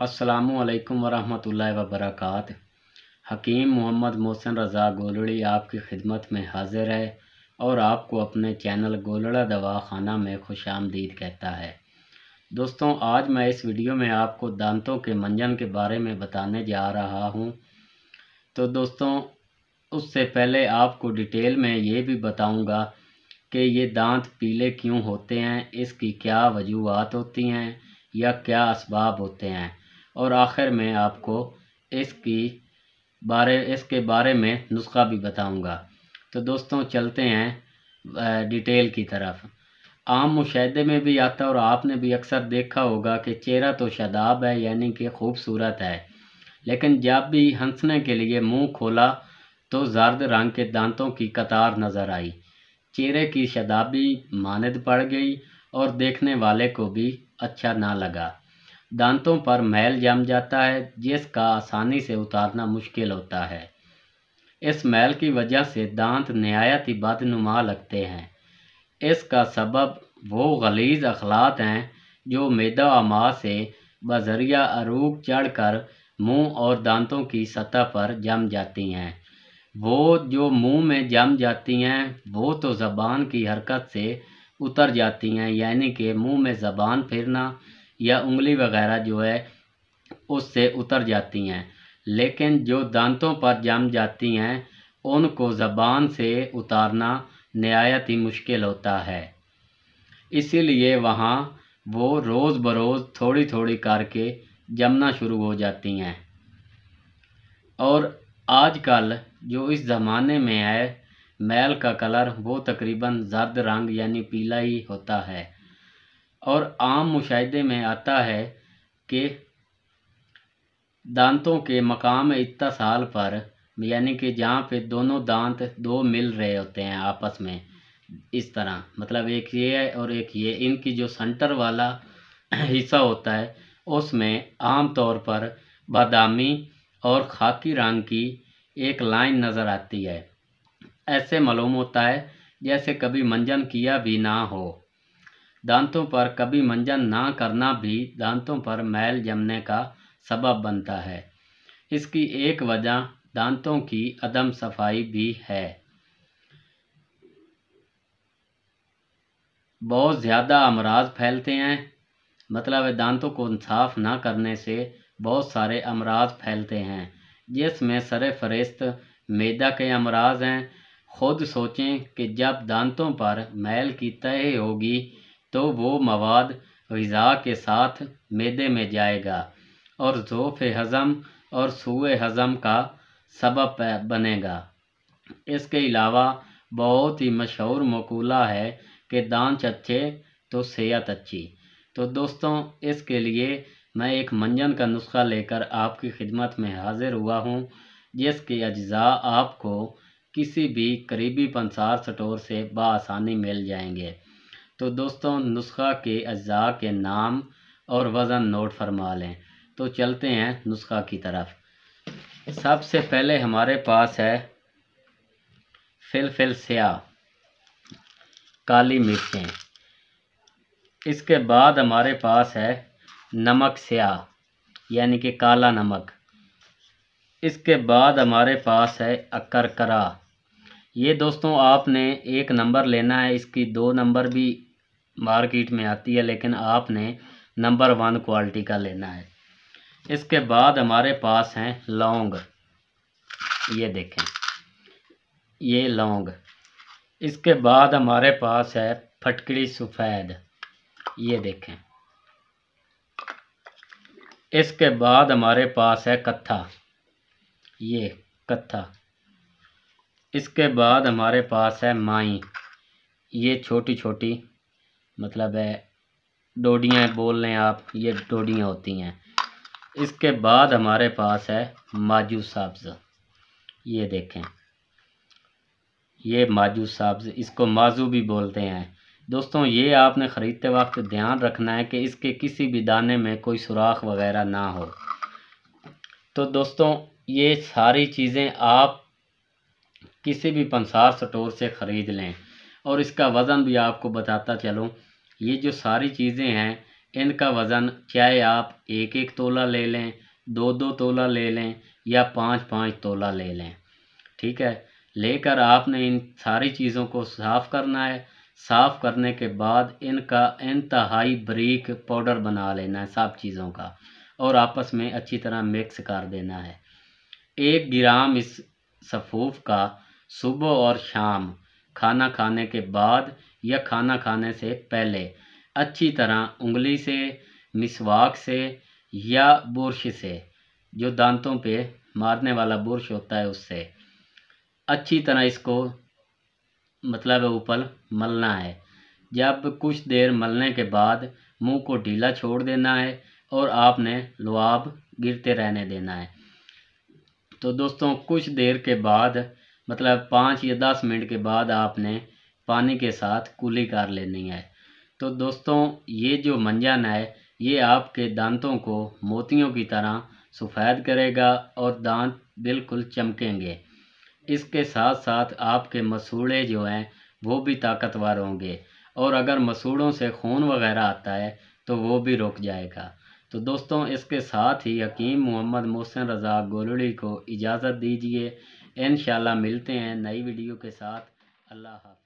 अस्सलामुअलैकुम वरहमतुल्लाहि वबरकातुहू। हकीम मोहम्मद मोहसिन रज़ा गोलड़ी आपकी खिदमत में हाजिर है और आपको अपने चैनल गोलड़ा दवा खाना में खुशामदीद कहता है। दोस्तों, आज मैं इस वीडियो में आपको दांतों के मंजन के बारे में बताने जा रहा हूं। तो दोस्तों, उससे पहले आपको डिटेल में ये भी बताऊंगा कि ये दांत पीले क्यों होते हैं, इसकी क्या वजूहात होती हैं या क्या असबाब होते हैं, और आखिर में आपको इसके बारे में नुस्खा भी बताऊंगा। तो दोस्तों, चलते हैं डिटेल की तरफ। आम मुशाहदे में भी आता है और आपने भी अक्सर देखा होगा कि चेहरा तो शादाब है, यानी कि खूबसूरत है, लेकिन जब भी हंसने के लिए मुंह खोला तो जर्द रंग के दांतों की कतार नज़र आई। चेहरे की शादाबी मानद पड़ गई और देखने वाले को भी अच्छा ना लगा। दांतों पर मैल जम जाता है जिसका आसानी से उतारना मुश्किल होता है। इस मैल की वजह से दांत निहायत ही बदनुमा लगते हैं। इसका सबब वो गलीज़ अखलात हैं जो मैदा अमा से बजरिया अरूक चढ़कर मुंह और दांतों की सतह पर जम जाती हैं। वो जो मुंह में जम जाती हैं वो तो ज़बान की हरकत से उतर जाती हैं, यानी कि मुंह में ज़बान फिरना या उंगली वगैरह जो है उससे उतर जाती हैं, लेकिन जो दांतों पर जम जाती हैं उनको ज़बान से उतारना निहायत ही मुश्किल होता है। इसीलिए वहाँ वो रोज़ बरोज़ थोड़ी थोड़ी करके जमना शुरू हो जाती हैं। और आजकल जो इस ज़माने में है, मैल का कलर वो तकरीबन जर्द रंग यानी पीला ही होता है। और आम मुशाहिदे में आता है कि दांतों के मकाम इत्तिसाल पर, यानी कि जहाँ पे दोनों दांत दो मिल रहे होते हैं आपस में, इस तरह मतलब एक ये है और एक ये, इनकी जो सेंटर वाला हिस्सा होता है उसमें आम तौर पर बादामी और खाकी रंग की एक लाइन नज़र आती है। ऐसे मालूम होता है जैसे कभी मंजन किया भी ना हो। दांतों पर कभी मंजन ना करना भी दांतों पर मैल जमने का सबब बनता है। इसकी एक वजह दांतों की अदम सफाई भी है। बहुत ज़्यादा अमराज फैलते हैं, मतलब दांतों को साफ ना करने से बहुत सारे अमराज फैलते हैं, जिसमें सरे फहरिस्त मैदा के अमराज हैं। खुद सोचें कि जब दांतों पर मैल की तह होगी तो वो मवाद ग़िज़ा के साथ मैदे में जाएगा और ज़ोफ़े हज़म और सूए हज़म का सबब बनेगा। इसके अलावा बहुत ही मशहूर मक़ूला है कि दांत अच्छे तो सेहत अच्छी। तो दोस्तों, इसके लिए मैं एक मंजन का नुस्खा लेकर आपकी खिदमत में हाजिर हुआ हूँ, जिसके अज्जा आपको किसी भी करीबी पंसार स्टोर से बआसानी मिल जाएंगे। तो दोस्तों, नुस्खा के अज्जा के नाम और वज़न नोट फरमा लें। तो चलते हैं नुस्खा की तरफ। सबसे पहले हमारे पास है फिलफिल स्याह, काली मिर्चें। इसके बाद हमारे पास है नमक स्याह यानी कि काला नमक। इसके बाद हमारे पास है अकरकरा। ये दोस्तों आपने 1 नंबर लेना है, इसकी 2 नंबर भी मार्केट में आती है, लेकिन आपने नंबर 1 क्वालिटी का लेना है। इसके बाद हमारे पास हैं लौंग, ये देखें, ये लौंग। इसके बाद हमारे पास है फटकड़ी सफ़ेद, ये देखें। इसके बाद हमारे पास है कत्था, ये कत्था। इसके बाद हमारे पास है माई, ये छोटी छोटी मतलब है डोडियाँ बोल लें आप, ये डोडियाँ होती हैं। इसके बाद हमारे पास है माजू सब्ज़, ये देखें, ये माजू सब्ज़, इसको माजू भी बोलते हैं। दोस्तों, ये आपने ख़रीदते वक्त ध्यान रखना है कि इसके किसी भी दाने में कोई सुराख वगैरह ना हो। तो दोस्तों, ये सारी चीज़ें आप किसी भी पंसार स्टोर से ख़रीद लें। और इसका वज़न भी आपको बताता चलूँ, ये जो सारी चीज़ें हैं ان کا وزن چاہے آپ 1-1 تولہ لے لیں، 2-2 تولہ لے لیں یا 5-5 تولہ لے لیں، ٹھیک ہے۔ لے کر آپ نے ان ساری چیزوں کو صاف کرنا ہے۔ صاف کرنے کے بعد ان کا انتہائی باریک پاؤڈر بنا لینا ہے سب چیزوں کا، اور آپس میں اچھی طرح مکس کر دینا ہے۔ 1 گرام اس سفوف کا صبح اور شام کھانا کھانے کے بعد یا کھانا کھانے سے پہلے اچھی طرح انگلی سے، مسواک سے یا برش سے، جو دانتوں پہ مارنے والا برش ہوتا ہے، اس سے اچھی طرح اس کو مطلب اوپر ملنا ہے۔ جب کچھ دیر ملنے کے بعد منہ کو ڈھیلا چھوڑ دینا ہے اور آپ نے لعاب گرتے رہنے دینا ہے۔ تو دوستوں کچھ دیر کے بعد مطلب 5 یا 10 منٹ کے بعد آپ نے پانی کے ساتھ کلی کر لینی ہے۔ تو دوستوں یہ جو منجن ہے یہ آپ کے دانتوں کو موتیوں کی طرح سفید کرے گا اور دانت بالکل چمکیں گے۔ اس کے ساتھ ساتھ آپ کے مسوڑے جو ہیں وہ بھی طاقتور ہوں گے، اور اگر مسوڑوں سے خون وغیرہ آتا ہے تو وہ بھی رک جائے گا۔ تو دوستوں اس کے ساتھ ہی حکیم محمد محسن رضا گولڑی کو اجازت دیجیے۔ انشاءاللہ ملتے ہیں نئی ویڈیو کے ساتھ۔ اللہ حافظ۔